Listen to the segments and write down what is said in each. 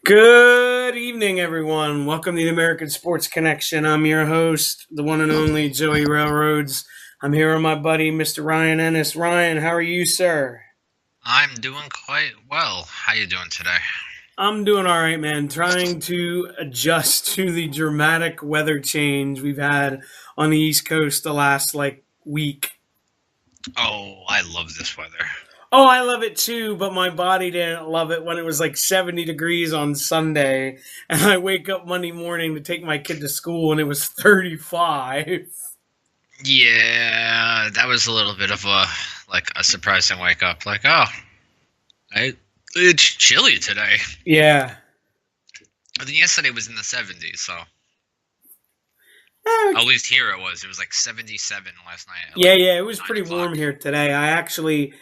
Good evening, everyone. Welcome to the American Sports Connection. I'm your host, the one and only Joey Railroads. I'm here with my buddy, Mr. Ryan Ennis. Ryan, how are you, sir? I'm doing quite well. How you doing today? I'm doing all right, man. Trying to adjust to the dramatic weather change we've had on the East Coast the last, week. Oh, I love this weather. Oh, I love it too, but my body didn't love it when it was like 70 degrees on Sunday, and I wake up Monday morning to take my kid to school, and it was 35. Yeah, that was a little bit of a surprising wake up. It's chilly today. Yeah. I think yesterday was in the 70s, so Eh, at least here it was. It was like 77 last night. yeah, it was 9 pretty o'clock. warm here today. I actually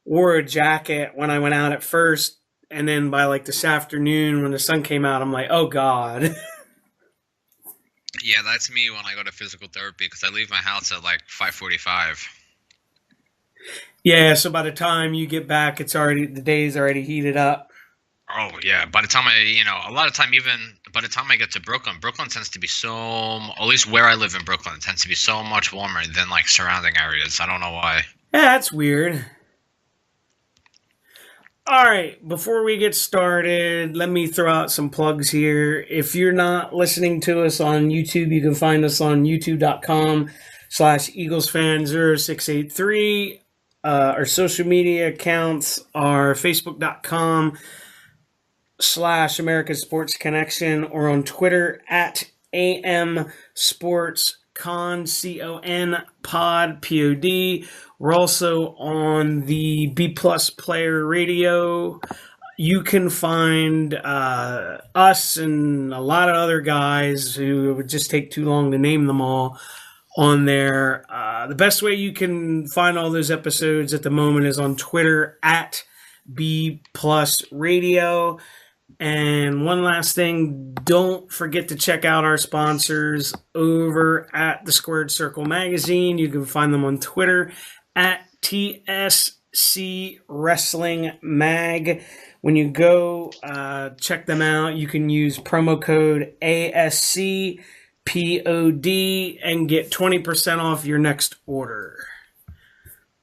wore a jacket when I went out at first, and then by like this afternoon when the sun came out, I'm like, oh God. Yeah, that's me when I go to physical therapy because I leave my house at like 5:45. Yeah, so by the time you get back, the day's already heated up. Oh yeah, by the time a lot of time, even by the time I get to Brooklyn tends to be at least where I live in Brooklyn, it tends to be so much warmer than like surrounding areas. I don't know why. Yeah, that's weird. All right, before we get started, let me throw out some plugs here. If you're not listening to us on YouTube, you can find us on youtube.com/EaglesFan0683. Our social media accounts are facebook.com/American Sports Connection or on Twitter at AM Sports Con, CON, Pod, POD. We're also on the B Plus Player Radio. You can find us and a lot of other guys who it would just take too long to name them all on there. The best way you can find all those episodes at the moment is on Twitter at B Plus Radio. And one last thing, don't forget to check out our sponsors over at the Squared Circle Magazine. You can find them on Twitter at TSC Wrestling Mag. When you go check them out, you can use promo code ASCPOD and get 20% off your next order.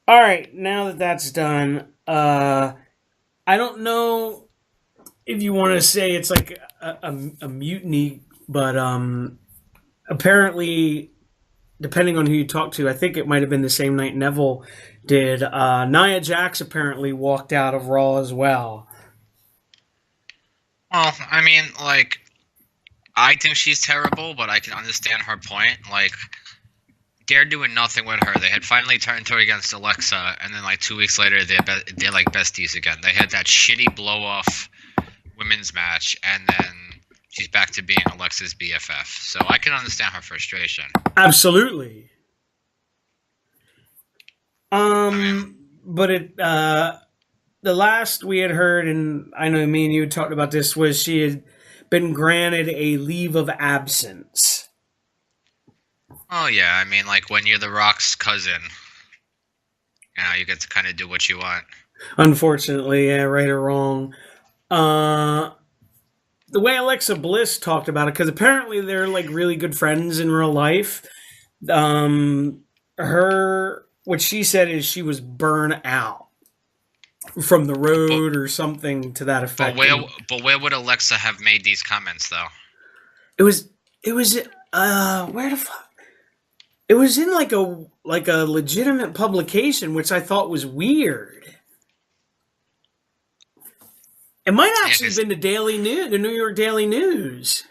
All right, now that that's done, I don't know if you want to say it's like a mutiny, but apparently, depending on who you talk to, I think it might have been the same night Neville did. Nia Jax apparently walked out of Raw as well. Well, I mean, I think she's terrible, but I can understand her point. They're doing nothing with her. They had finally turned her against Alexa, and then 2 weeks later, they're like besties again. They had that shitty blow-off women's match, and then she's back to being Alexa's BFF. So I can understand her frustration. Absolutely. But the last we had heard, and I know me and you had talked about this, was she had been granted a leave of absence. Oh yeah, I mean, when you're The Rock's cousin, you get to kind of do what you want. Unfortunately, yeah, right or wrong. The way Alexa Bliss talked about it, because apparently they're really good friends in real life. What she said is she was burnt out from the road or something to that effect. But where would Alexa have made these comments though? It was where the fuck? It was in a legitimate publication, which I thought was weird. It might actually have been the New York Daily News.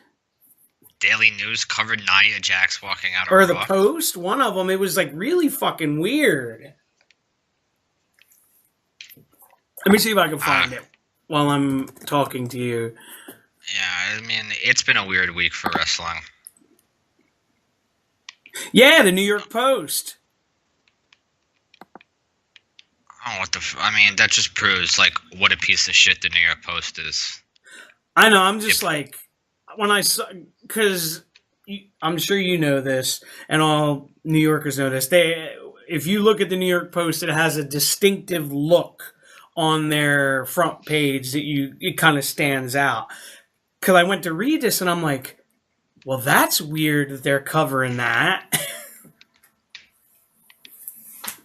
Daily News covered Nia Jax walking out of Or Raw. the Post, one of them. It was really fucking weird. Let me see if I can find it while I'm talking to you. Yeah, I mean, it's been a weird week for wrestling. Yeah, the New York Post. Oh, I mean, that just proves, what a piece of shit the New York Post is. I know, I'm just when I saw, because I'm sure you know this, and all New Yorkers know this, if you look at the New York Post, it has a distinctive look on their front page that it kind of stands out. Because I went to read this and I'm like, well, that's weird that they're covering that.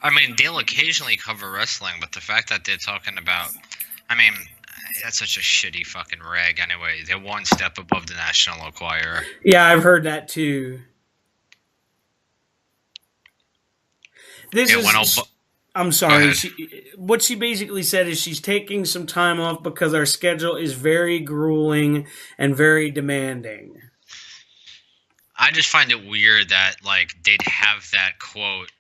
I mean, they'll occasionally cover wrestling, but the fact that they're talking about, I mean, that's such a shitty fucking rag anyway. They're one step above the National Enquirer. Yeah, I've heard that too. I'm sorry. What she basically said is she's taking some time off because our schedule is very grueling and very demanding. I just find it weird that, like, they'd have that quote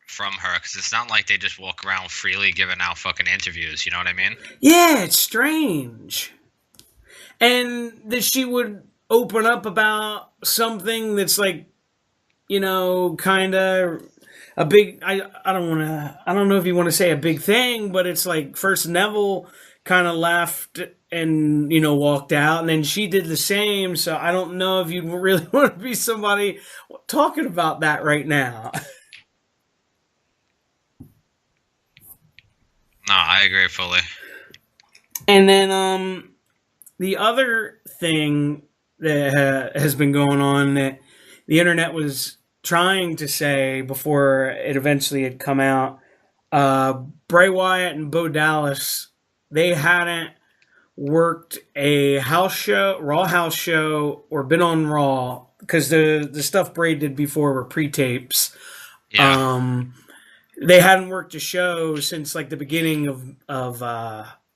from her, because it's not like they just walk around freely giving out fucking interviews, you know what I mean? Yeah, it's strange. And that she would open up about something that's like, you know, kind of a big, I don't know if you want to say a big thing, but it's like first Neville kind of left and, you know, walked out, and then she did the same, so I don't know if you really want to be somebody talking about that right now. No, I agree fully. And then the other thing that has been going on that the internet was trying to say before it eventually had come out, Bray Wyatt and Bo Dallas, they hadn't worked a Raw house show, or been on Raw, because the stuff Bray did before were pre-tapes. Yeah. They hadn't worked a show since like the beginning of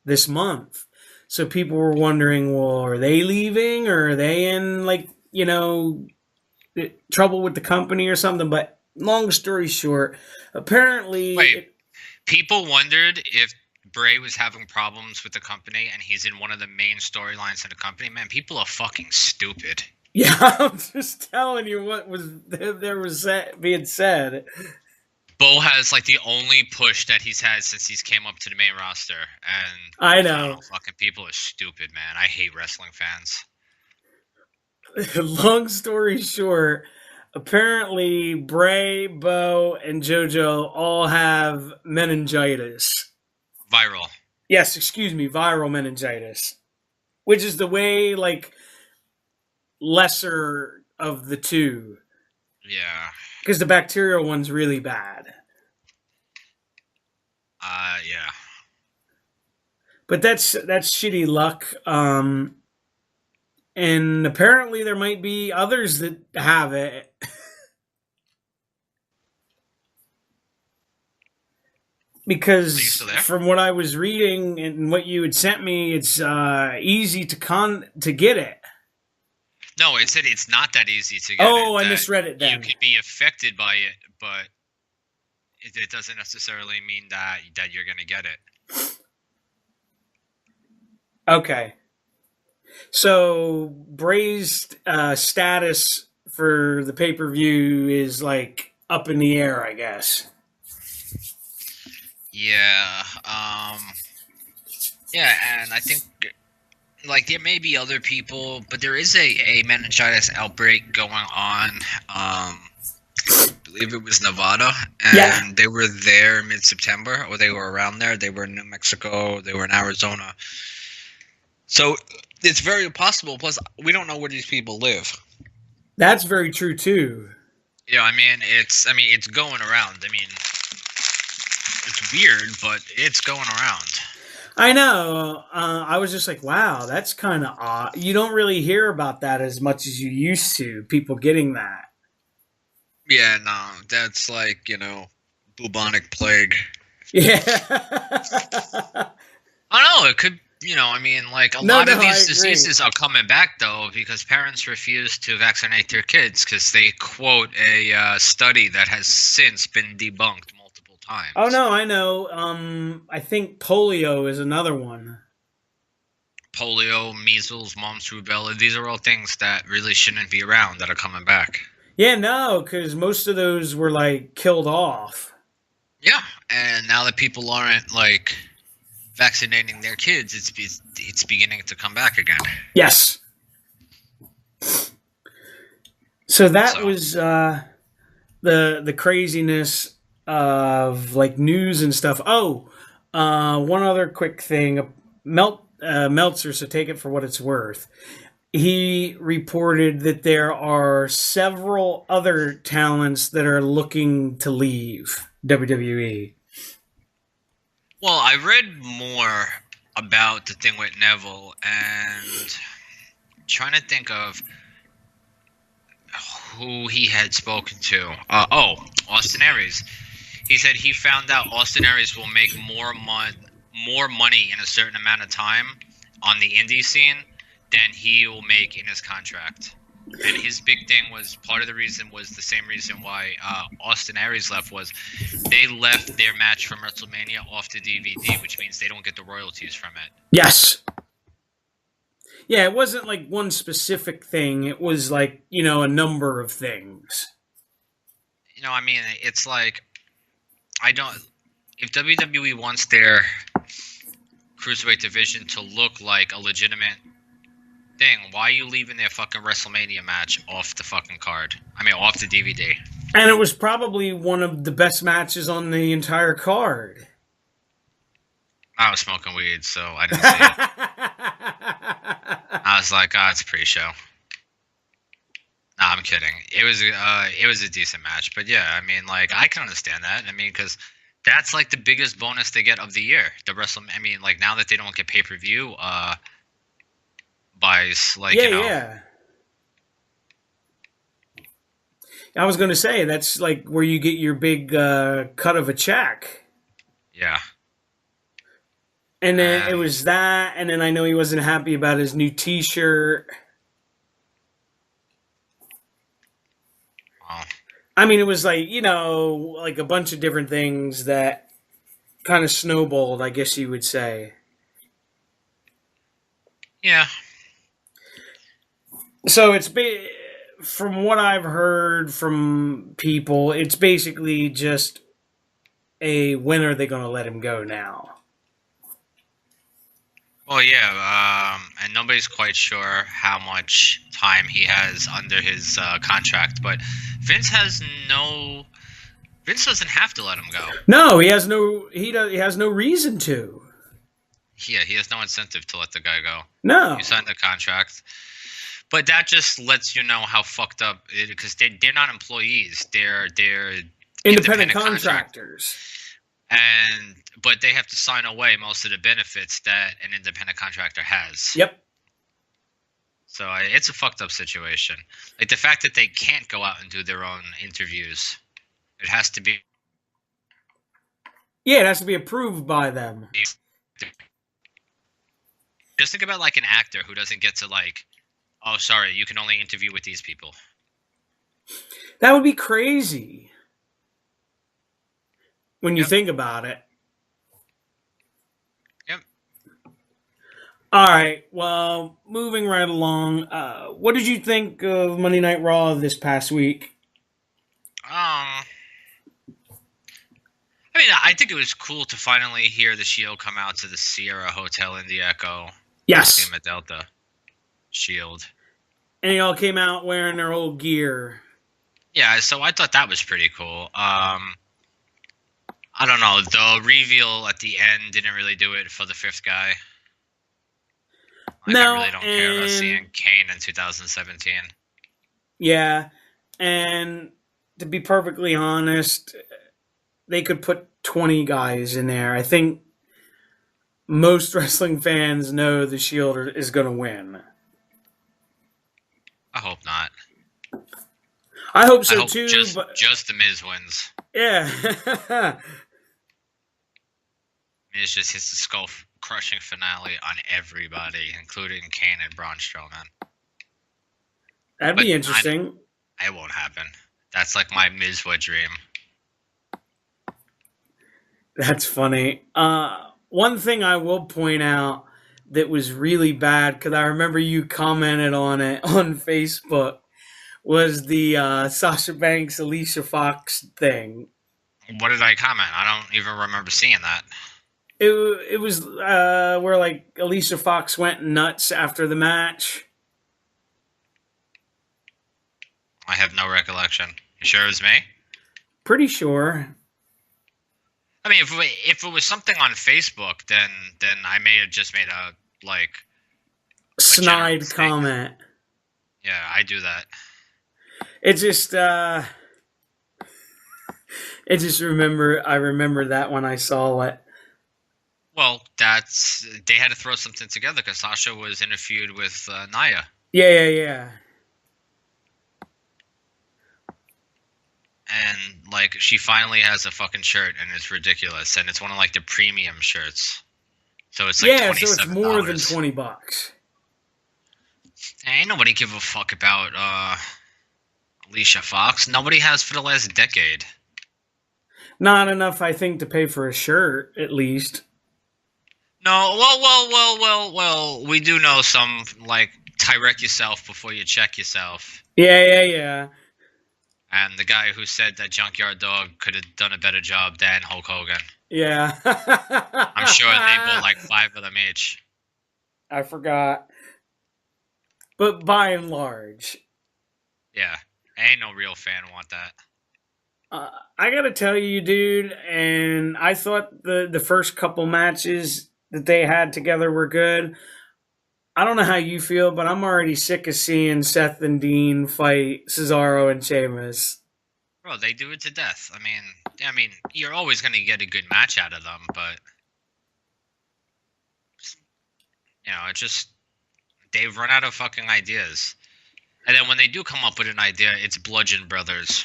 this month. So people were wondering, well, are they leaving, or are they in, like, you know, trouble with the company or something? But long story short, apparently... people wondered if Bray was having problems with the company and he's in one of the main storylines in the company. Man, people are fucking stupid. Yeah, I'm just telling you what was being said. Bo has, like, the only push that he's had since he's came up to the main roster. And I know. Fucking people are stupid, man. I hate wrestling fans. Long story short, apparently Bray, Bo, and JoJo all have meningitis. Viral. Yes, excuse me, viral meningitis. Which is the way, like, lesser of the two. Yeah. Because the bacterial one's really bad. Yeah. But that's shitty luck. And apparently there might be others that have it. Because from what I was reading and what you had sent me, it's easy to get it. No, it said it's not that easy to get it. Oh, I misread it then. You could be affected by it, but it doesn't necessarily mean that you're going to get it. Okay. So Bray's status for the pay-per-view is, like, up in the air, I guess. Yeah. Yeah, and I think, like, there may be other people, but there is a meningitis outbreak going on. I believe it was Nevada, and they were there mid-September, or they were around there. They were in New Mexico, they were in Arizona. So it's very possible. Plus, we don't know where these people live. That's very true too. Yeah, I mean, it's going around. I mean, it's weird, but it's going around. I know. I was just like, wow, that's kind of odd. You don't really hear about that as much as you used to, people getting that. Yeah, no, that's like, you know, bubonic plague. Yeah. I don't know, it could, you know, I mean, like, a lot of these diseases are coming back, though, because parents refuse to vaccinate their kids because they quote a study that has since been debunked multiple times. Oh, no, I know. I think polio is another one. Polio, measles, mumps, rubella, these are all things that really shouldn't be around that are coming back. Yeah, no, because most of those were, like, killed off. Yeah, and now that people aren't, like, vaccinating their kids, it's beginning to come back again. Yes. So that was the craziness of like news and stuff. Oh, one other quick thing. Meltzer, so take it for what it's worth. He reported that there are several other talents that are looking to leave WWE. Well, I read more about the thing with Neville and trying to think of who he had spoken to. Austin Aries. He said he found out Austin Aries will make more money in a certain amount of time on the indie scene than he will make in his contract. And his big thing was, part of the reason was the same reason why Austin Aries left, was they left their match from WrestleMania off the DVD, which means they don't get the royalties from it. Yes. Yeah, it wasn't like one specific thing. It was like, a number of things. I mean, it's like, if WWE wants their Cruiserweight division to look like a legitimate thing, why are you leaving their fucking WrestleMania match off the fucking card? I mean, off the DVD. And it was probably one of the best matches on the entire card. I was smoking weed, so I didn't see it. I was like, it's pre-show. Nah, I'm kidding. It was a decent match, but yeah, I mean, like, I can understand that. I mean, because that's like the biggest bonus they get of the year. I mean, like, now that they don't get pay-per-view buys, like, Yeah. I was going to say, that's like where you get your big cut of a check. Yeah. And then it was that, and then I know he wasn't happy about his new T-shirt. Oh. I mean, it was like, like a bunch of different things that kind of snowballed, I guess you would say. Yeah. So it's from what I've heard from people, it's basically just when are they going to let him go now? Well, yeah, and nobody's quite sure how much time he has under his contract, but Vince doesn't have to let him go. No, he has no reason to. Yeah, he has no incentive to let the guy go. No. He signed the contract. But that just lets you know how fucked up it is, because they're not employees. They're independent contractors. But they have to sign away most of the benefits that an independent contractor has. Yep. So it's a fucked up situation. Like, the fact that they can't go out and do their own interviews, it has to be. Yeah, it has to be approved by them. Just think about like an actor who doesn't get to like, oh, sorry, you can only interview with these people. That would be crazy when you think about it. Yep. All right. Well, moving right along. What did you think of Monday Night Raw this past week? I mean, I think it was cool to finally hear the Shield come out to the Sierra Hotel in the Echo. Yes. Team at Delta. Shield. And they all came out wearing their old gear. Yeah, so I thought that was pretty cool. I don't know. The reveal at the end didn't really do it for the fifth guy. Like, No, I really don't care about seeing Kane in 2017. Yeah, and to be perfectly honest, they could put 20 guys in there. I think most wrestling fans know the Shield is going to win. I hope not. I hope so too. Just the Miz wins. Yeah. Miz just hits the skull-crushing finale on everybody, including Kane and Braun Strowman. That'd be interesting. It won't happen. That's like my Mizwa dream. That's funny. One thing I will point out that was really bad, because I remember you commented on it on Facebook, was the Sasha Banks, Alicia Fox thing. What did I comment? I don't even remember seeing that. It was where like Alicia Fox went nuts after the match. I have no recollection. You sure it was me? Pretty sure. I mean, if it was something on Facebook, then I may have just made a general Snide mistake. comment. Yeah, I do that. It just I remember that when I saw it. Well, they had to throw something together because Sasha was in a feud with Nia. Yeah. And like she finally has a fucking shirt, and it's ridiculous, and it's one of like the premium shirts. So it's like so it's more than $27. $20. Ain't nobody give a fuck about Alicia Fox. Nobody has for the last decade. Not enough, I think, to pay for a shirt, at least. No, well. We do know some like Tyrek yourself before you check yourself. Yeah. And the guy who said that Junkyard Dog could have done a better job than Hulk Hogan. Yeah. I'm sure they bought like 5 of them each. I forgot. But by and large. Yeah. Ain't no real fan want that. I gotta tell you, dude, and I thought the first couple matches that they had together were good. I don't know how you feel, but I'm already sick of seeing Seth and Dean fight Cesaro and Sheamus. Bro, they do it to death. I mean, you're always gonna get a good match out of them, but it's just they've run out of fucking ideas. And then when they do come up with an idea, it's Bludgeon Brothers.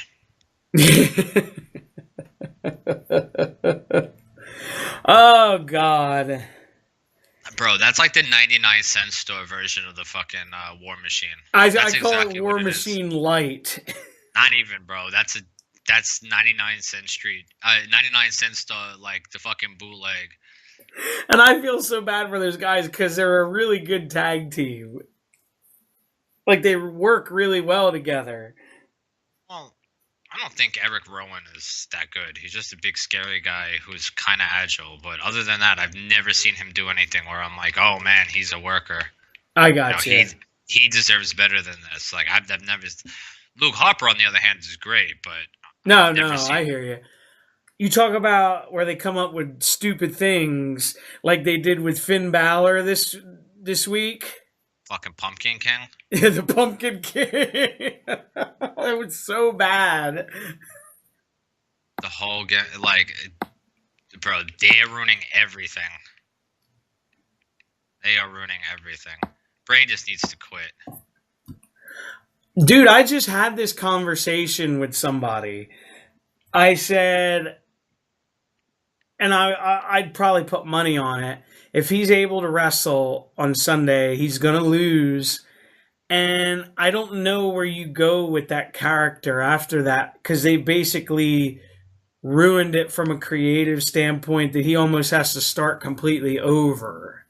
Oh God. Bro, that's like the 99-cent store version of the fucking War Machine. I call it War Machine Light. Not even, bro. That's 99-cent street. 99-cent store, like the fucking bootleg. And I feel so bad for those guys because they're a really good tag team. Like they work really well together. Well, I don't think Eric Rowan is that good. He's just a big, scary guy who's kind of agile. But other than that, I've never seen him do anything where I'm like, oh, man, he's a worker. I got you. He deserves better than this. Like, I've never... Luke Harper, on the other hand, is great, but... No, I hear you. You talk about where they come up with stupid things like they did with Finn Balor this week. Fucking Pumpkin King? Yeah, the Pumpkin King. It was so bad. The whole game, like, bro, they're ruining everything. They are ruining everything. Bray just needs to quit. Dude, I just had this conversation with somebody. I said, and I'd probably put money on it. If he's able to wrestle on Sunday, he's going to lose. And I don't know where you go with that character after that because they basically ruined it from a creative standpoint that he almost has to start completely over.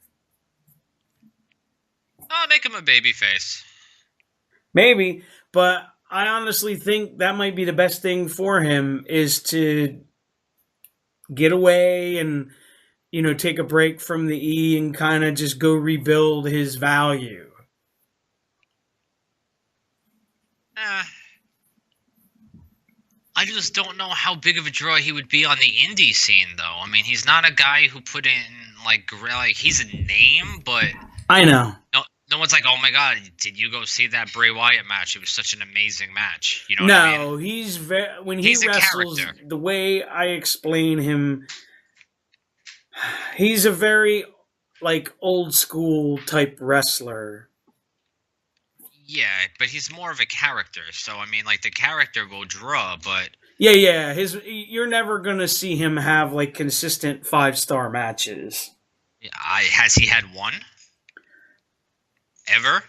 Make him a babyface. Maybe, but I honestly think that might be the best thing for him is to get away and, take a break from the E and kind of just go rebuild his value. I just don't know how big of a draw he would be on the indie scene, though. I mean, he's not a guy who put in, like he's a name, but... I know. No one's like, oh my god, did you go see that Bray Wyatt match? It was such an amazing match. You know what I mean? He's when he wrestles, the way I explain him, he's a very, old school type wrestler. Yeah, but he's more of a character. So, I mean, the character will draw, but... Yeah. You're never going to see him have, consistent 5-star matches. Yeah, has he had one? Ever?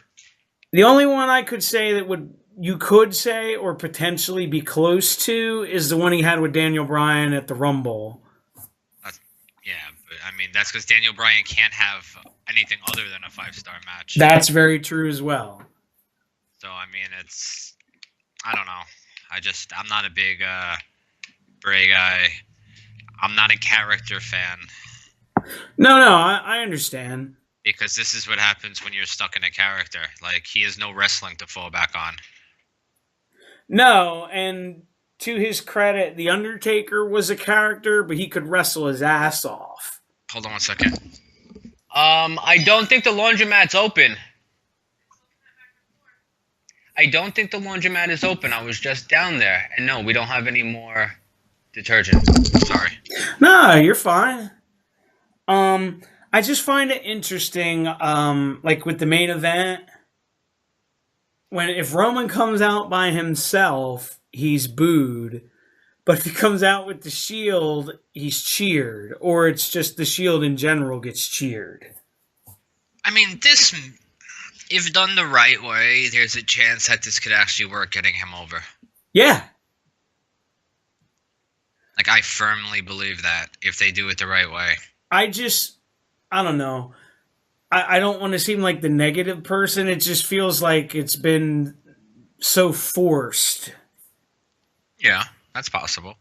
The only one I could say that you could say or potentially be close to is the one he had with Daniel Bryan at the Rumble. Yeah, but I mean, that's because Daniel Bryan can't have anything other than a 5-star match. That's very true as well. So, I mean, I don't know. I'm not a big Bray guy. I'm not a character fan. No, I understand. Because this is what happens when you're stuck in a character. He has no wrestling to fall back on. No, and to his credit, The Undertaker was a character, but he could wrestle his ass off. Hold on 1 second. I don't think the laundromat's open. I don't think the laundromat is open. I was just down there. And no, we don't have any more detergent. Sorry. No, you're fine. I just find it interesting, like with the main event, if Roman comes out by himself, he's booed. But if he comes out with the Shield, he's cheered. Or it's just the Shield in general gets cheered. I mean, this, if done the right way, there's a chance that this could actually work getting him over. Yeah. Like, I firmly believe that, if they do it the right way. I don't know. I don't want to seem like the negative person. It just feels like it's been so forced. Yeah, that's possible.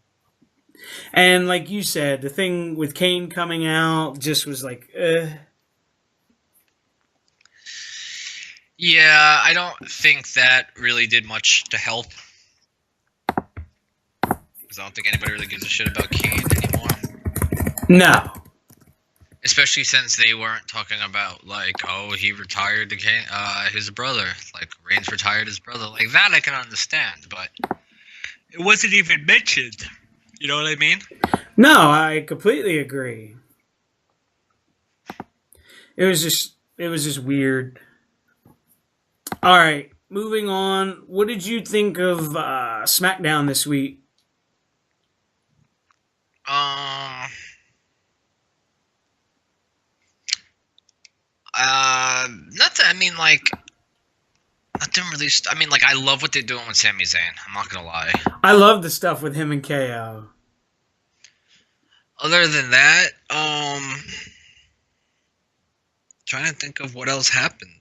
And like you said, the thing with Kane coming out just was like, Yeah, I don't think that really did much to help. Because I don't think anybody really gives a shit about Kane anymore. No. Especially since they weren't talking about, like, oh, he retired to Kane, his brother. Like, Reigns retired his brother. Like, that I can understand, but it wasn't even mentioned. You know what I mean? No, I completely agree. It was just weird. All right, moving on. What did you think of SmackDown this week? Nothing. I mean, like, nothing really. I mean, like, I love what they're doing with Sami Zayn. I'm not gonna lie. I love the stuff with him and KO. Other than that, trying to think of what else happened.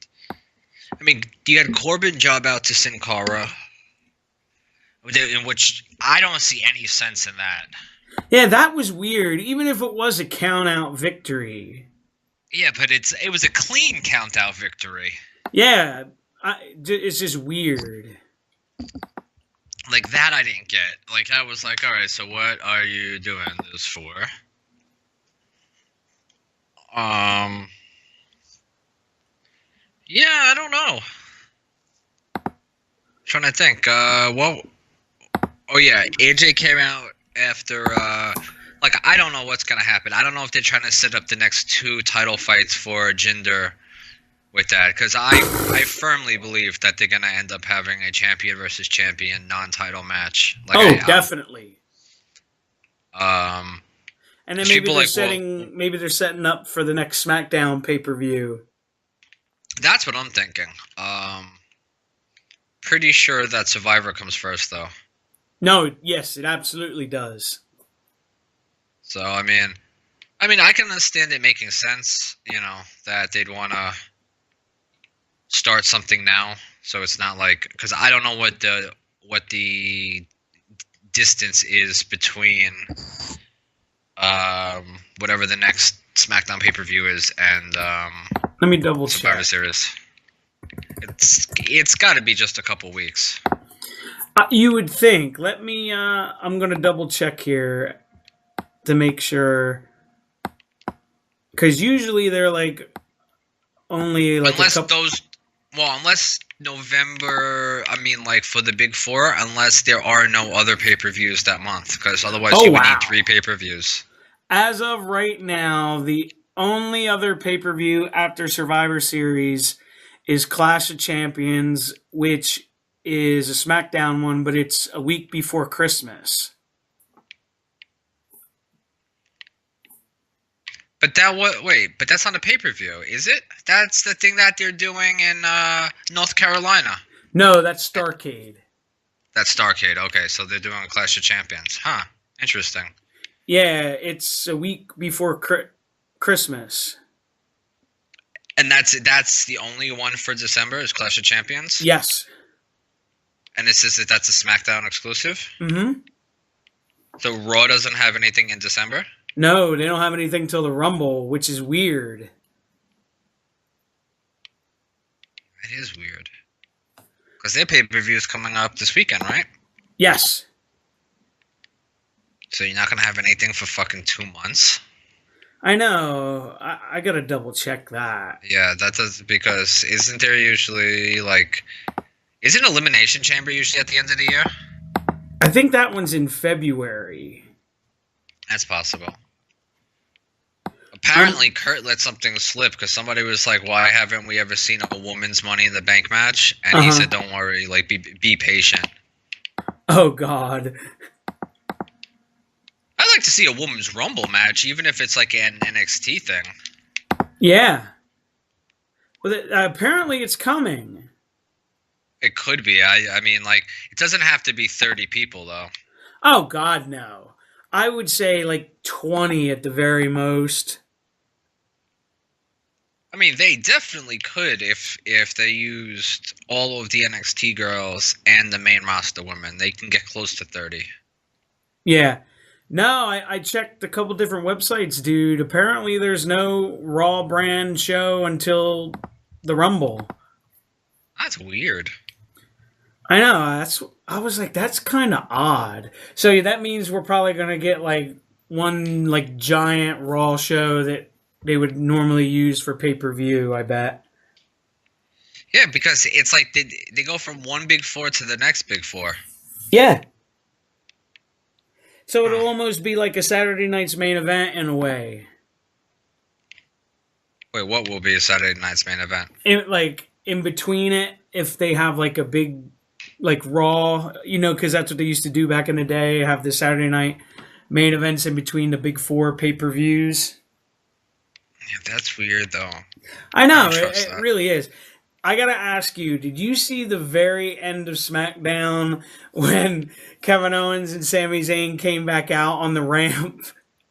I mean, you had Corbin job out to Sin Cara, in which I don't see any sense in that. Yeah, that was weird. Even if it was a count-out victory. Yeah, but it was a clean count-out victory. Yeah, it's just weird. Like, that I didn't get. Like, that was like, alright, so what are you doing this for? Yeah, I don't know. Trying to think. Oh yeah, AJ came out after, like, I don't know what's gonna happen. I don't know if they're trying to set up the next 2 title fights for Jinder with that, because I firmly believe that they're gonna end up having a champion versus champion non-title match. Like, definitely. And then maybe they're setting up for the next SmackDown pay-per-view. That's what I'm thinking. Pretty sure that Survivor comes first, though. No, yes, it absolutely does. So, I mean, I can understand it making sense, you know, that they'd want to start something now, so it's not like, because I don't know what the distance is between whatever the next SmackDown pay-per-view is and let me double Survivor check. Series. It's got to be just a couple weeks. You would think. Let me. I'm gonna double check here to make sure, because usually they're like only like unless November. I mean, like for the Big Four, unless there are no other pay-per-views that month, because otherwise you would need 3 pay-per-views. As of right now, the only other pay-per-view after Survivor Series is Clash of Champions, which is a SmackDown one, but it's a week before Christmas. But but that's not a pay-per-view, is it? That's the thing that they're doing in North Carolina. No, that's Starrcade. That's Starrcade. Okay, so they're doing a Clash of Champions. Huh. Interesting. Yeah, it's a week before Christmas. And that's the only one for December is Clash of Champions? Yes. And that's a SmackDown exclusive? Mm-hmm. So Raw doesn't have anything in December? No, they don't have anything till the Rumble, which is weird. It is weird. Because their pay-per-view is coming up this weekend, right? Yes. So you're not gonna have anything for fucking 2 months? I know. I gotta double check that. Yeah, that does because isn't there usually like isn't Elimination Chamber usually at the end of the year? I think that one's in February. That's possible. Um, Apparently, Kurt let something slip because somebody was like, "Why haven't we ever seen a woman's Money in the Bank match?" And he uh-huh. said, "Don't worry, like be patient." Oh God. I'd like to see a women's Rumble match, even if it's like an NXT thing. Yeah. Well, apparently it's coming. It could be. I mean, like, it doesn't have to be 30 people though. Oh God, no. I would say like 20 at the very most. I mean, they definitely could if they used all of the NXT girls and the main roster women. They can get close to 30. Yeah. No, I checked a couple different websites, dude. Apparently there's no Raw brand show until the Rumble. That's weird. I know. I was like, that's kind of odd. So yeah, that means we're probably gonna get like one like giant Raw show that they would normally use for pay per view. I bet. Yeah, because it's like they go from one big four to the next big four. Yeah. So Huh. it'll almost be like a Saturday night's main event in a way. Wait, what will be a Saturday night's main event? Like in between it, if they have like a big like Raw, because that's what they used to do back in the day. Have the Saturday night main events in between the big four pay per views. Yeah, that's weird though. I I know don't trust it that. really is. I gotta ask you: did you see the very end of SmackDown when Kevin Owens and Sami Zayn came back out on the ramp?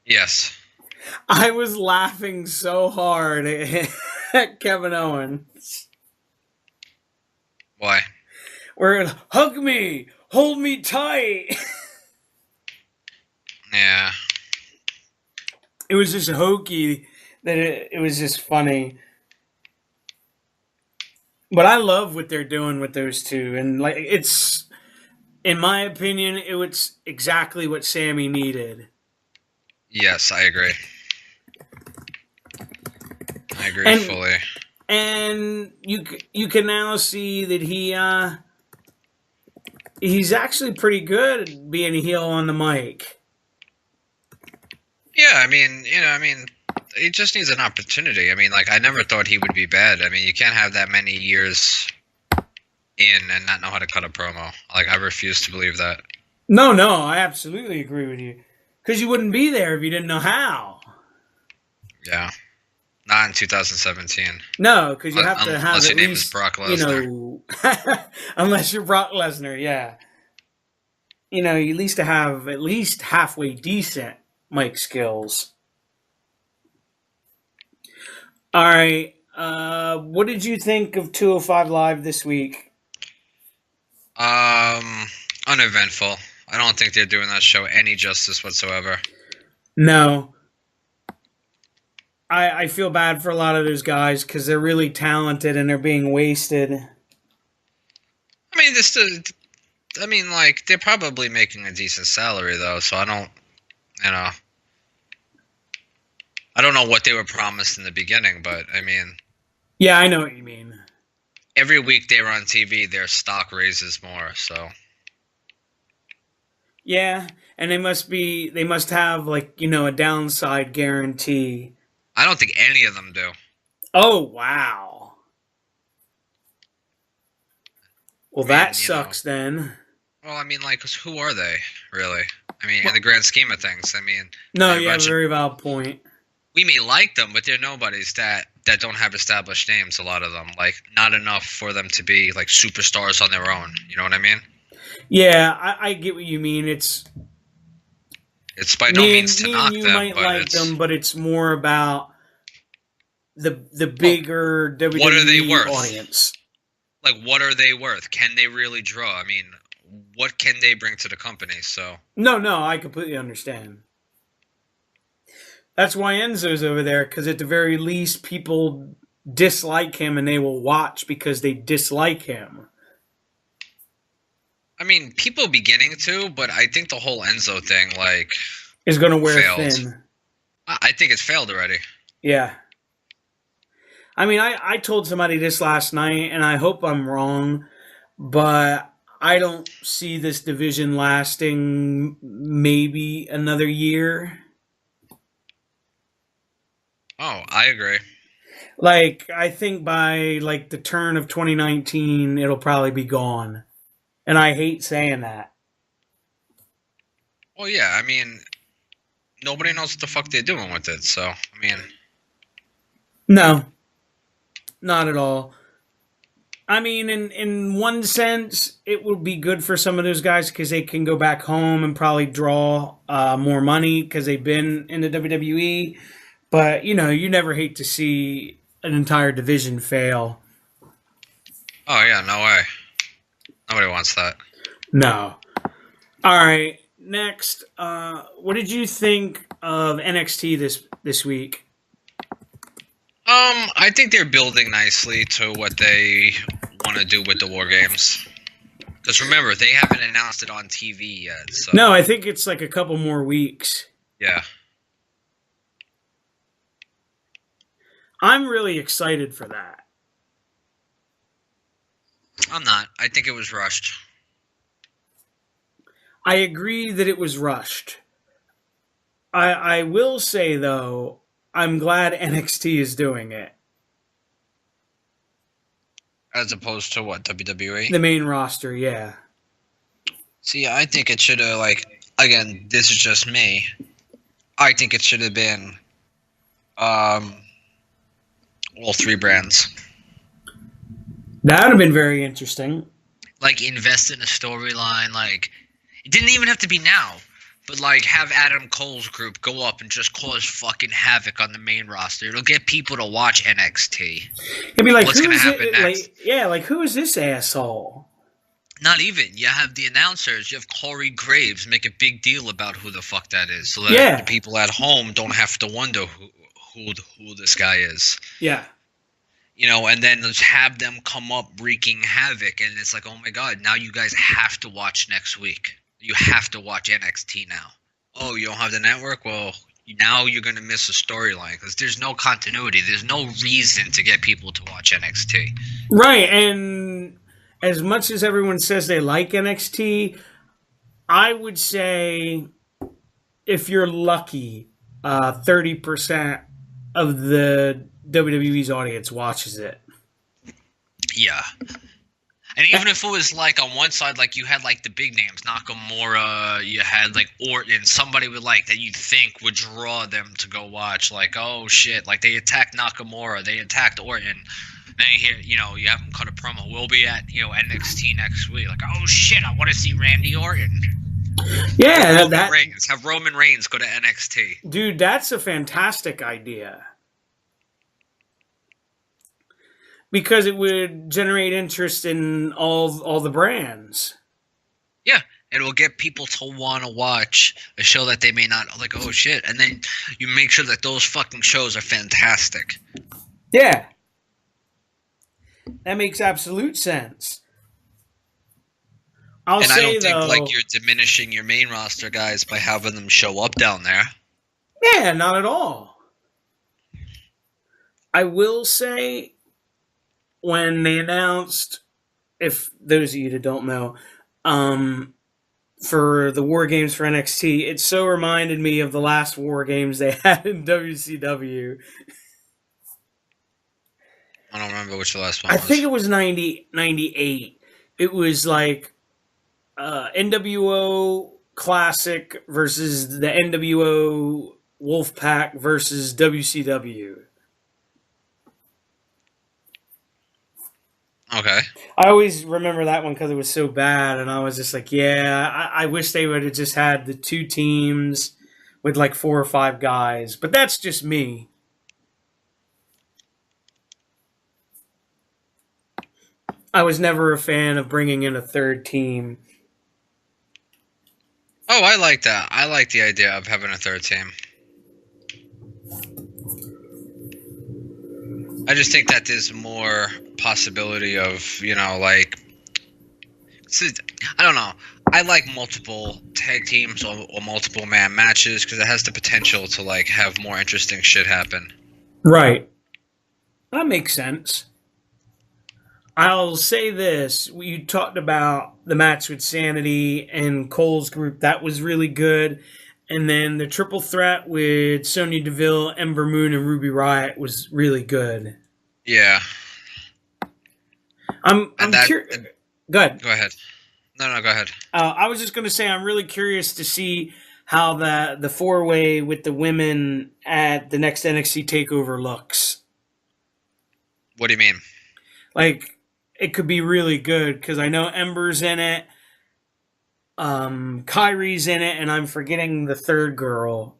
Yes. I was laughing so hard at Kevin Owens. Why? Where hug me, hold me tight. Yeah. It was just hokey that it was just funny. But I love what they're doing with those two, and like it's, in my opinion, it was exactly what Sammy needed. Yes, I agree. I agree And fully. and you can now see that he's actually pretty good at being a heel on the mic. Yeah, I mean, he just needs an opportunity. I mean, like, I never thought he would be bad. I mean, you can't have that many years in and not know how to cut a promo. Like, I refuse to believe that. No, I absolutely agree with you. Because you wouldn't be there if you didn't know how. Yeah. Not in 2017. No, because you have to have Unless at your name is least, Brock Lesnar. unless you're Brock Lesnar, yeah. You at least to have at least halfway decent mic skills. All right. What did you think of 205 Live this week? Uneventful. I don't think they're doing that show any justice whatsoever. No. I feel bad for a lot of those guys because they're really talented and they're being wasted. I mean, like, they're probably making a decent salary, though, so I don't know what they were promised in the beginning, but, I mean... Yeah, I know what you mean. Every week they were on TV, their stock raises more, so... Yeah, and they must have, like, a downside guarantee. I don't think any of them do. Oh, wow. Well, that sucks then. Well, I mean, like, who are they, really? I mean, in the grand scheme of things, I mean... No, you have a very valid point. We may like them, but they're nobodies that don't have established names, a lot of them. Like, not enough for them to be, like, superstars on their own. You know what I mean? Yeah, I get what you mean. It's by no means to me knock and you them, might but like them, but it's more about the bigger WWE what are they worth? Audience. Like, what are they worth? Can they really draw? I mean, what can they bring to the company? So No, I completely understand. That's why Enzo's over there, because at the very least, people dislike him and they will watch because they dislike him. I mean, people beginning to, but I think the whole Enzo thing, like, Is going to wear failed. thin. I think it's failed already. Yeah. I mean, I told somebody this last night, and I hope I'm wrong, but I don't see this division lasting maybe another year. Oh, I agree. Like, I think by like the turn of 2019, it'll probably be gone. And I hate saying that. Well, yeah, I mean, nobody knows what the fuck they're doing with it, so, I mean... No, not at all. I mean, in one sense, it would be good for some of those guys because they can go back home and probably draw more money because they've been in the WWE. But, you know, you never hate to see an entire division fail. Oh, yeah, no way. Nobody wants that. No. All right, next. What did you think of NXT this week? I think they're building nicely to what they want to do with the War Games. Because remember, they haven't announced it on TV yet. So. No, I think it's like a couple more weeks. Yeah. I'm really excited for that. I'm not. I think it was rushed. I agree that it was rushed. I will say, though, I'm glad NXT is doing it. As opposed to what, WWE? The main roster, yeah. See, I think it should have, like, again, this is just me. I think it should have been all three brands. That would have been very interesting. Like, invest in a storyline, like, it didn't even have to be now. But, like, have Adam Cole's group go up and just cause fucking havoc on the main roster. It'll get people to watch NXT. It'd be like, what's going to happen next? Like, who is this asshole? Not even. You have the announcers. You have Corey Graves make a big deal about who the fuck that is. So that the people at home don't have to wonder who this guy is. Yeah. You know, and then just have them come up wreaking havoc. And it's like, oh my God, now you guys have to watch next week. You have to watch NXT now. Oh, you don't have the network? Well, now you're going to miss a storyline because there's no continuity. There's no reason to get people to watch NXT. Right, and as much as everyone says they like NXT, I would say if you're lucky, 30% of the WWE's audience watches it. Yeah. And even if it was, like, on one side, like, you had, like, the big names, Nakamura, you had, like, Orton, somebody would, like, that you'd think would draw them to go watch, like, oh, shit, like, they attacked Nakamura, they attacked Orton, then you hear, you know, you have them cut a promo, we'll be at, you know, NXT next week, like, oh, shit, I want to see Randy Orton. Yeah, have Roman Reigns go to NXT. Dude, that's a fantastic idea. Because it would generate interest in all the brands. Yeah, it will get people to want to watch a show that they may not, like, oh shit. And then you make sure that those fucking shows are fantastic. Yeah. That makes absolute sense. I don't think, like, you're diminishing your main roster guys by having them show up down there. Yeah, not at all. I will say, when they announced, if those of you that don't know, for the War Games for NXT, it so reminded me of the last War Games they had in WCW. I don't remember which the last one was. I think it was 98. It was like NWO Classic versus the NWO Wolfpack versus WCW. Okay. I always remember that one because it was so bad, and I was just like, yeah, I wish they would have just had the two teams with like 4 or 5 guys. But that's just me. I was never a fan of bringing in a third team. Oh, I like that. I like the idea of having a third team. I just think that there's more possibility of, you know, like, I don't know. I like multiple tag teams or multiple man matches because it has the potential to like have more interesting shit happen. Right. That makes sense. I'll say this. You talked about the match with Sanity and Cole's group. That was really good. And then the triple threat with Sonya Deville, Ember Moon, and Ruby Riott was really good. Yeah. I'm curious. Good. Go ahead. No, go ahead. I was just going to say I'm really curious to see how the 4-way with the women at the next NXT Takeover looks. What do you mean? Like, it could be really good because I know Ember's in it, Kyrie's in it, and I'm forgetting the third girl.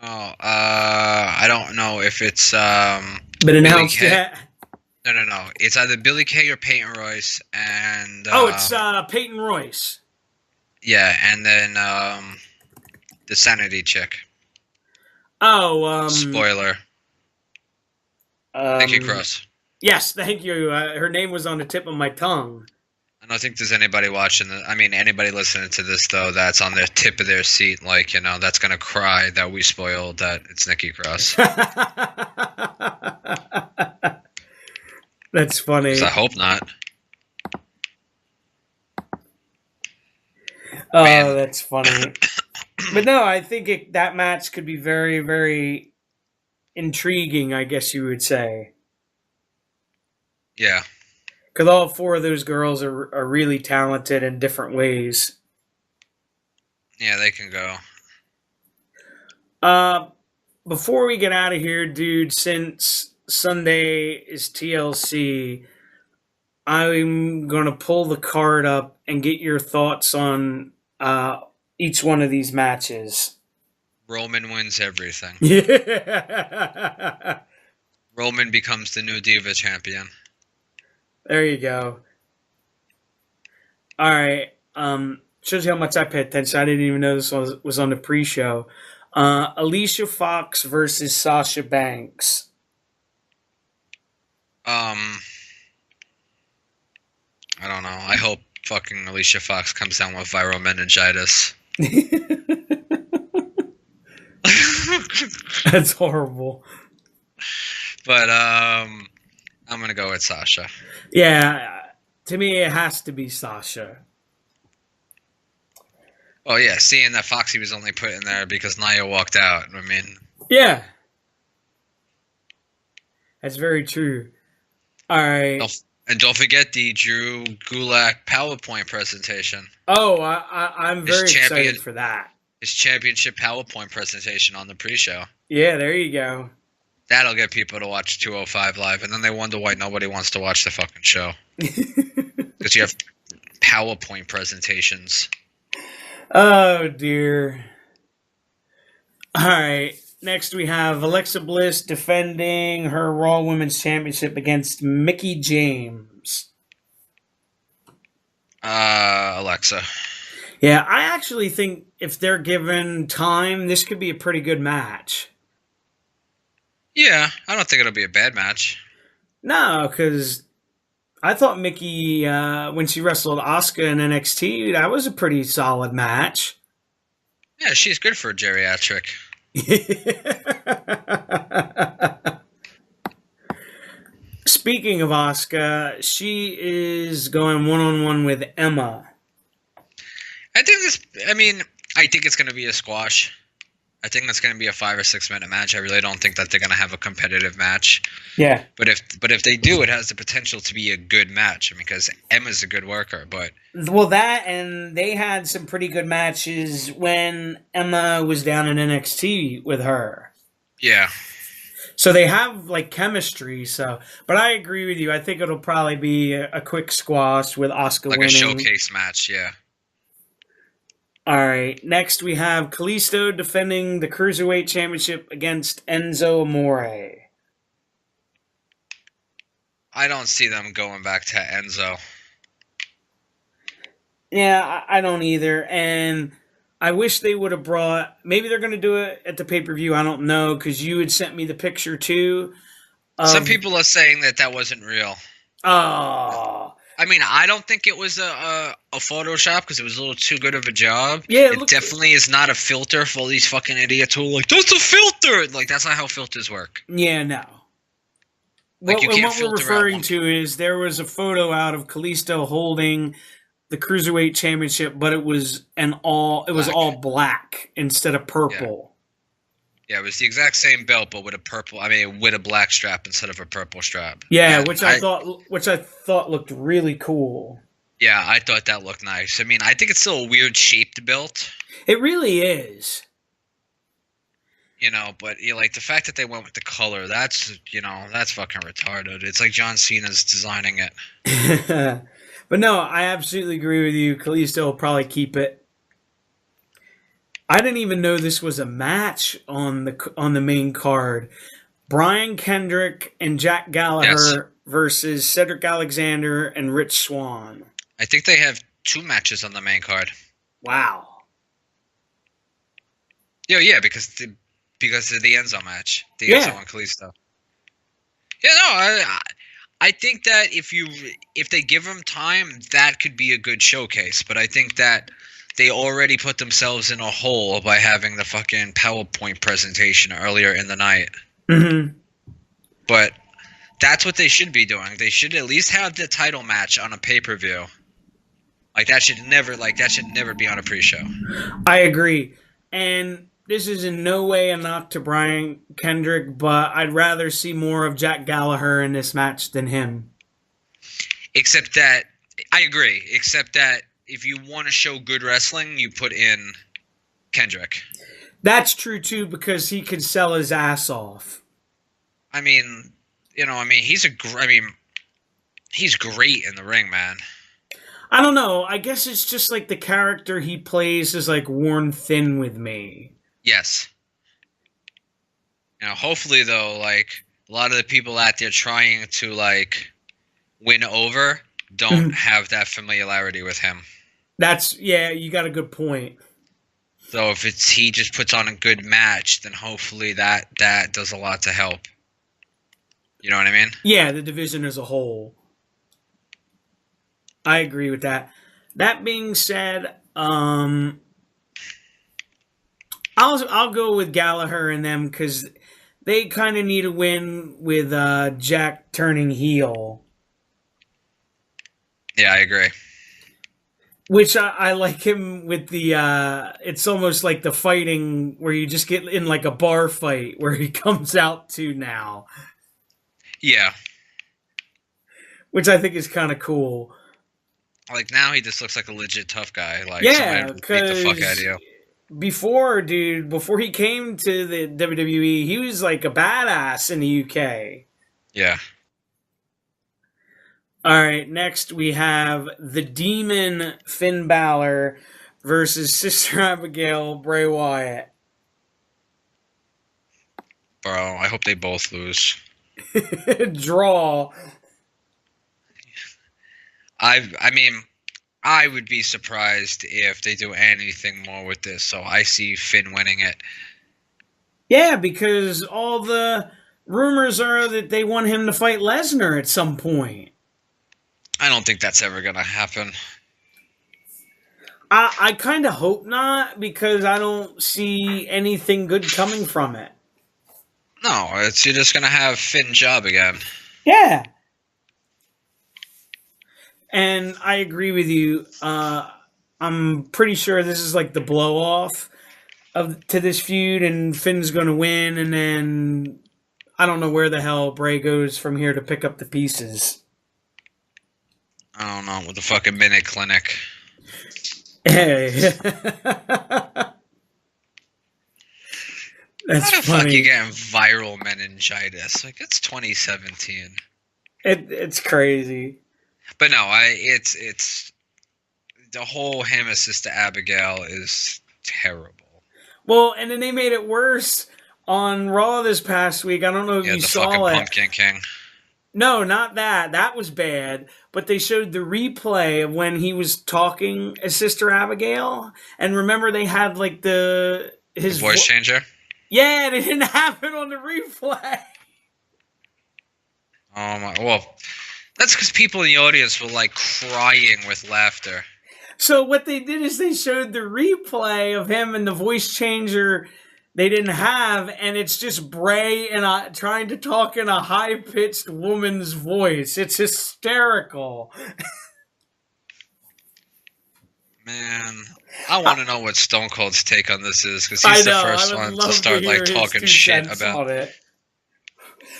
Oh, I don't know if it's Been announced yet? No. It's either Billy Kay or Peyton Royce, and it's Peyton Royce. Yeah, and then the Sanity chick. Oh, spoiler. Nikki Cross. Yes, thank you. Her name was on the tip of my tongue. I don't think there's anybody watching. Anybody listening to this though, that's on the tip of their seat, like that's gonna cry that we spoiled that it's Nikki Cross. That's funny. I hope not. Oh, man. That's funny. But no, I think that match could be very, very intriguing, I guess you would say. Yeah. Because all 4 of those girls are really talented in different ways. Yeah, they can go. Before we get out of here, dude, since Sunday is TLC, I'm going to pull the card up and get your thoughts on each one of these matches. Roman wins everything. Yeah. Roman becomes the new Diva champion. There you go. All right. Shows you how much I pay attention. I didn't even know this was on the pre-show. Alicia Fox versus Sasha Banks. I don't know. I hope fucking Alicia Fox comes down with viral meningitis. That's horrible. But I'm gonna go with Sasha. Yeah, to me it has to be Sasha. Oh yeah, seeing that Foxy was only put in there because Nia walked out. Yeah, that's very true. All right. And don't forget the Drew Gulak PowerPoint presentation. Oh, I'm very excited for that. His championship PowerPoint presentation on the pre-show. Yeah, there you go. That'll get people to watch 205 Live, and then they wonder why nobody wants to watch the fucking show. Because you have PowerPoint presentations. Oh, dear. All right. Next, we have Alexa Bliss defending her Raw Women's Championship against Mickie James. Alexa. Yeah, I actually think if they're given time, this could be a pretty good match. Yeah, I don't think it'll be a bad match. No, because I thought Mickie, when she wrestled Asuka in NXT, that was a pretty solid match. Yeah, she's good for a geriatric. Speaking of Asuka, she is going one-on-one with Emma. I think it's going to be a squash. I think that's going to be a 5 or 6 minute match. I really don't think that they're going to have a competitive match. Yeah. But if they do, it has the potential to be a good match because Emma's a good worker. But that and they had some pretty good matches when Emma was down in NXT with her. Yeah. So they have chemistry. But I agree with you. I think it'll probably be a quick squash with Asuka winning. A showcase match. Yeah. All right, next we have Kalisto defending the Cruiserweight Championship against Enzo Amore. I don't see them going back to Enzo. Yeah, I don't either. And I wish they would have brought... Maybe they're going to do it at the pay-per-view. I don't know, because you had sent me the picture, too. Some people are saying that wasn't real. Oh, I mean, I don't think it was a Photoshop because it was a little too good of a job. Yeah, it definitely is not a filter for all these fucking idiots who are like, that's a filter! Like, that's not how filters work. Yeah, no. Like, you can't what we're filter out referring one. to is there was a photo out of Kalisto holding the Cruiserweight Championship, but it was all black instead of purple. Yeah, it was the exact same belt, but with a black strap instead of a purple strap. Yeah, And which I thought looked really cool. Yeah, I thought that looked nice. I mean, I think it's still a weird shaped belt. It really is. You know, but like the fact that they went with the color, that's fucking retarded. It's like John Cena's designing it. But no, I absolutely agree with you. Kalisto will probably keep it. I didn't even know this was a match on the main card. Brian Kendrick and Jack Gallagher versus Cedric Alexander and Rich Swann. I think they have 2 matches on the main card. Wow. Yeah, because of the Enzo match, the Enzo and Kalisto. Yeah, no, I think that if they give them time, that could be a good showcase. But I think that they already put themselves in a hole by having the fucking PowerPoint presentation earlier in the night. Mm-hmm. But that's what they should be doing. They should at least have the title match on a pay-per-view. Like that should never be on a pre-show. I agree. And this is in no way a knock to Brian Kendrick, but I'd rather see more of Jack Gallagher in this match than him. Except that I agree. Except that if you want to show good wrestling, you put in Kendrick. That's true too, because he could sell his ass off. I mean, he's great in the ring, man. I don't know. I guess it's just like the character he plays is like worn thin with me. Yes. Hopefully though, like a lot of the people out there trying to like win over don't have that familiarity with him. You got a good point. So if he just puts on a good match, then hopefully that does a lot to help. You know what I mean? Yeah, the division as a whole. I agree with that. That being said, I'll go with Gallagher and them because they kind of need a win with Jack turning heel. Yeah, I agree. Which I like him with the, it's almost like the fighting where you just get in like a bar fight where he comes out to now. Yeah. Which I think is kind of cool. Like now he just looks like a legit tough guy. Like yeah, beat the fuck out of you. Before he came to the WWE, he was like a badass in the UK. Yeah. All right, next we have the Demon Finn Balor versus Sister Abigail Bray Wyatt. Bro, I hope they both lose. Draw. I mean, I would be surprised if they do anything more with this. So I see Finn winning it. Yeah, because all the rumors are that they want him to fight Lesnar at some point. I don't think that's ever going to happen. I kind of hope not, because I don't see anything good coming from it. No, you're just going to have Finn job again. Yeah. And I agree with you. I'm pretty sure this is like the blow-off to this feud, and Finn's going to win, and then I don't know where the hell Bray goes from here to pick up the pieces. I don't know, with the fucking Minute Clinic. Hey. That's How the funny. fuck you getting viral meningitis? Like, it's 2017. It's crazy. But no, it's the whole him as Sister Abigail is terrible. Well, and then they made it worse on Raw this past week. I don't know if you saw it. The fucking Pumpkin King. No, not that. That was bad. But they showed the replay of when he was talking as Sister Abigail. And remember, they had like his voice changer? Yeah, it didn't happen on the replay. Oh my! Well, That's because people in the audience were like crying with laughter. So what they did is they showed the replay of him and the voice changer they didn't have, and it's just Bray and trying to talk in a high-pitched woman's voice. It's hysterical. Man, I want to know what Stone Cold's take on this is, because he's the first one to start like talking shit about it.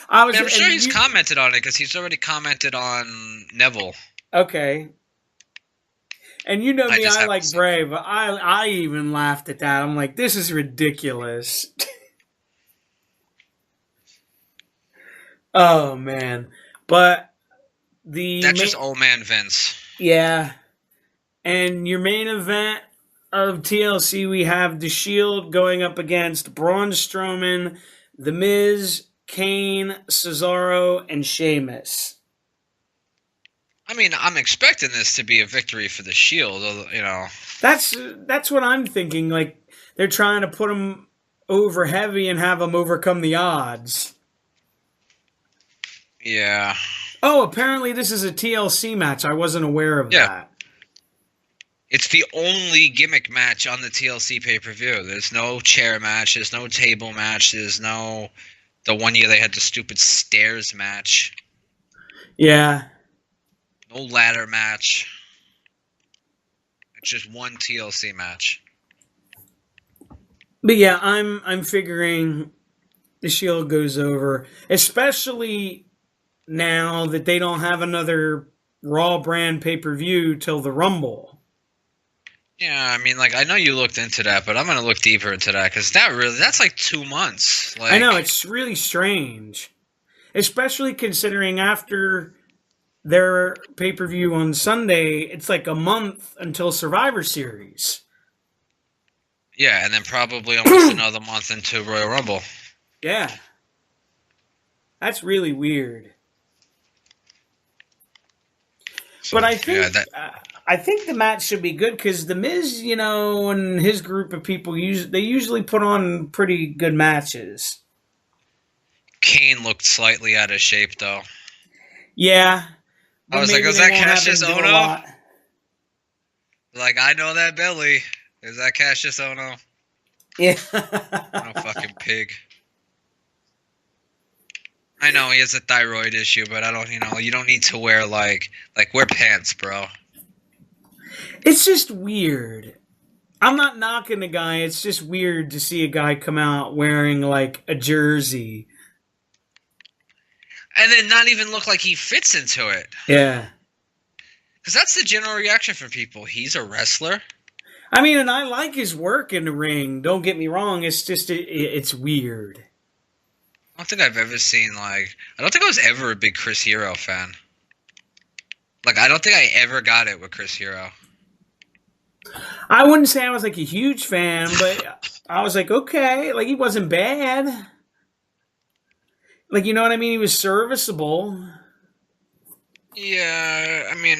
I'm sure he's commented on it, because he's already commented on Neville. Okay. And you know me, I like Bray, but I even laughed at that. I'm like, this is ridiculous. Oh, man. But that's just old man Vince. Yeah. And your main event of TLC, we have The Shield going up against Braun Strowman, The Miz, Kane, Cesaro, and Sheamus. I mean, I'm expecting this to be a victory for the Shield, you know. That's what I'm thinking. Like, they're trying to put them over heavy and have them overcome the odds. Yeah. Oh, apparently this is a TLC match. I wasn't aware of that. It's the only gimmick match on the TLC pay-per-view. There's no chair match. There's no table match. There's no... The one year they had the stupid stairs match. Yeah. No ladder match. It's just one TLC match. But yeah, I'm figuring the Shield goes over, especially now that they don't have another Raw brand pay-per-view till the Rumble. Yeah, I mean, like, I know you looked into that, but I'm going to look deeper into that, because that's like 2 months. Like, I know, it's really strange. Especially considering after their pay-per-view on Sunday, it's like a month until Survivor Series. Yeah, and then probably almost another month into Royal Rumble. Yeah. That's really weird. So, but I think... Yeah, I think the match should be good because The Miz, you know, and his group of people, they usually put on pretty good matches. Kane looked slightly out of shape, though. Yeah. I was like, is that Cassius Ohno? Like, I know that belly. Is that Cassius Ohno? Yeah. No fucking pig. I know he has a thyroid issue, but I don't, you don't need to wear, like wear pants, bro. It's just weird. I'm not knocking the guy. It's just weird to see a guy come out wearing, like, a jersey. And then not even look like he fits into it. Yeah. Because that's the general reaction from people. He's a wrestler. I mean, and I like his work in the ring. Don't get me wrong. It's just, it's weird. I don't think I've ever seen, like... I don't think I was ever a big Chris Hero fan. Like, I don't think I ever got it with Chris Hero. I wouldn't say I was, like, a huge fan, but I was like, okay. Like, he wasn't bad. Like, you know what I mean? He was serviceable. Yeah, I mean,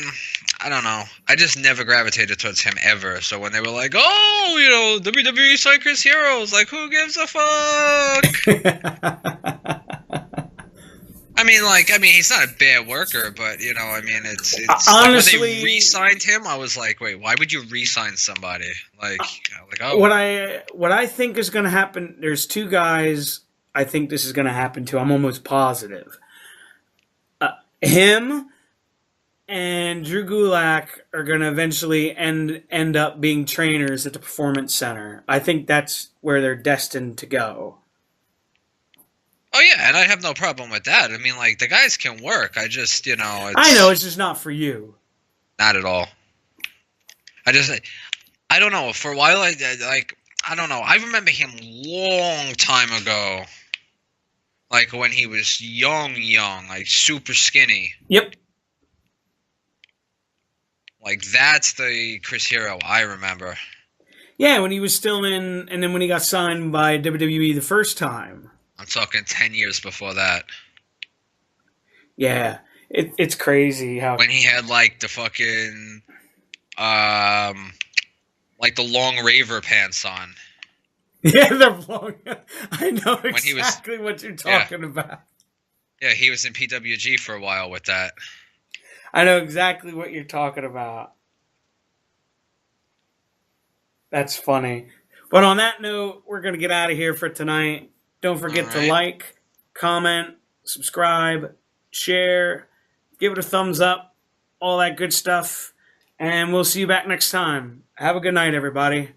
I don't know. I just never gravitated towards him ever. So when they were like, oh, WWE signed Chris Hero, I was like, who gives a fuck? I mean, he's not a bad worker, but, it's honestly, like when they re-signed him, I was like, wait, why would you re-sign somebody? What I think is going to happen, there's 2 guys I think this is going to happen to. I'm almost positive. Him and Drew Gulak are going to eventually end up being trainers at the Performance Center. I think that's where they're destined to go. Oh, yeah, and I have no problem with that. I mean, like, the guys can work. I just, it's... I know, it's just not for you. Not at all. I don't know. For a while, I don't know. I remember him long time ago. Like, when he was young, like, super skinny. Yep. Like, that's the Chris Hero I remember. Yeah, when he was still in... And then when he got signed by WWE the first time. I'm talking 10 years before that. Yeah, it's crazy how... When he had, like, the fucking... like, the long raver pants on. Yeah, the long... I know exactly what you're talking about. Yeah, he was in PWG for a while with that. I know exactly what you're talking about. That's funny. But on that note, we're going to get out of here for tonight. Don't All forget to right. like, comment, subscribe, share, give it a thumbs up, all that good stuff. And we'll see you back next time. Have a good night, everybody.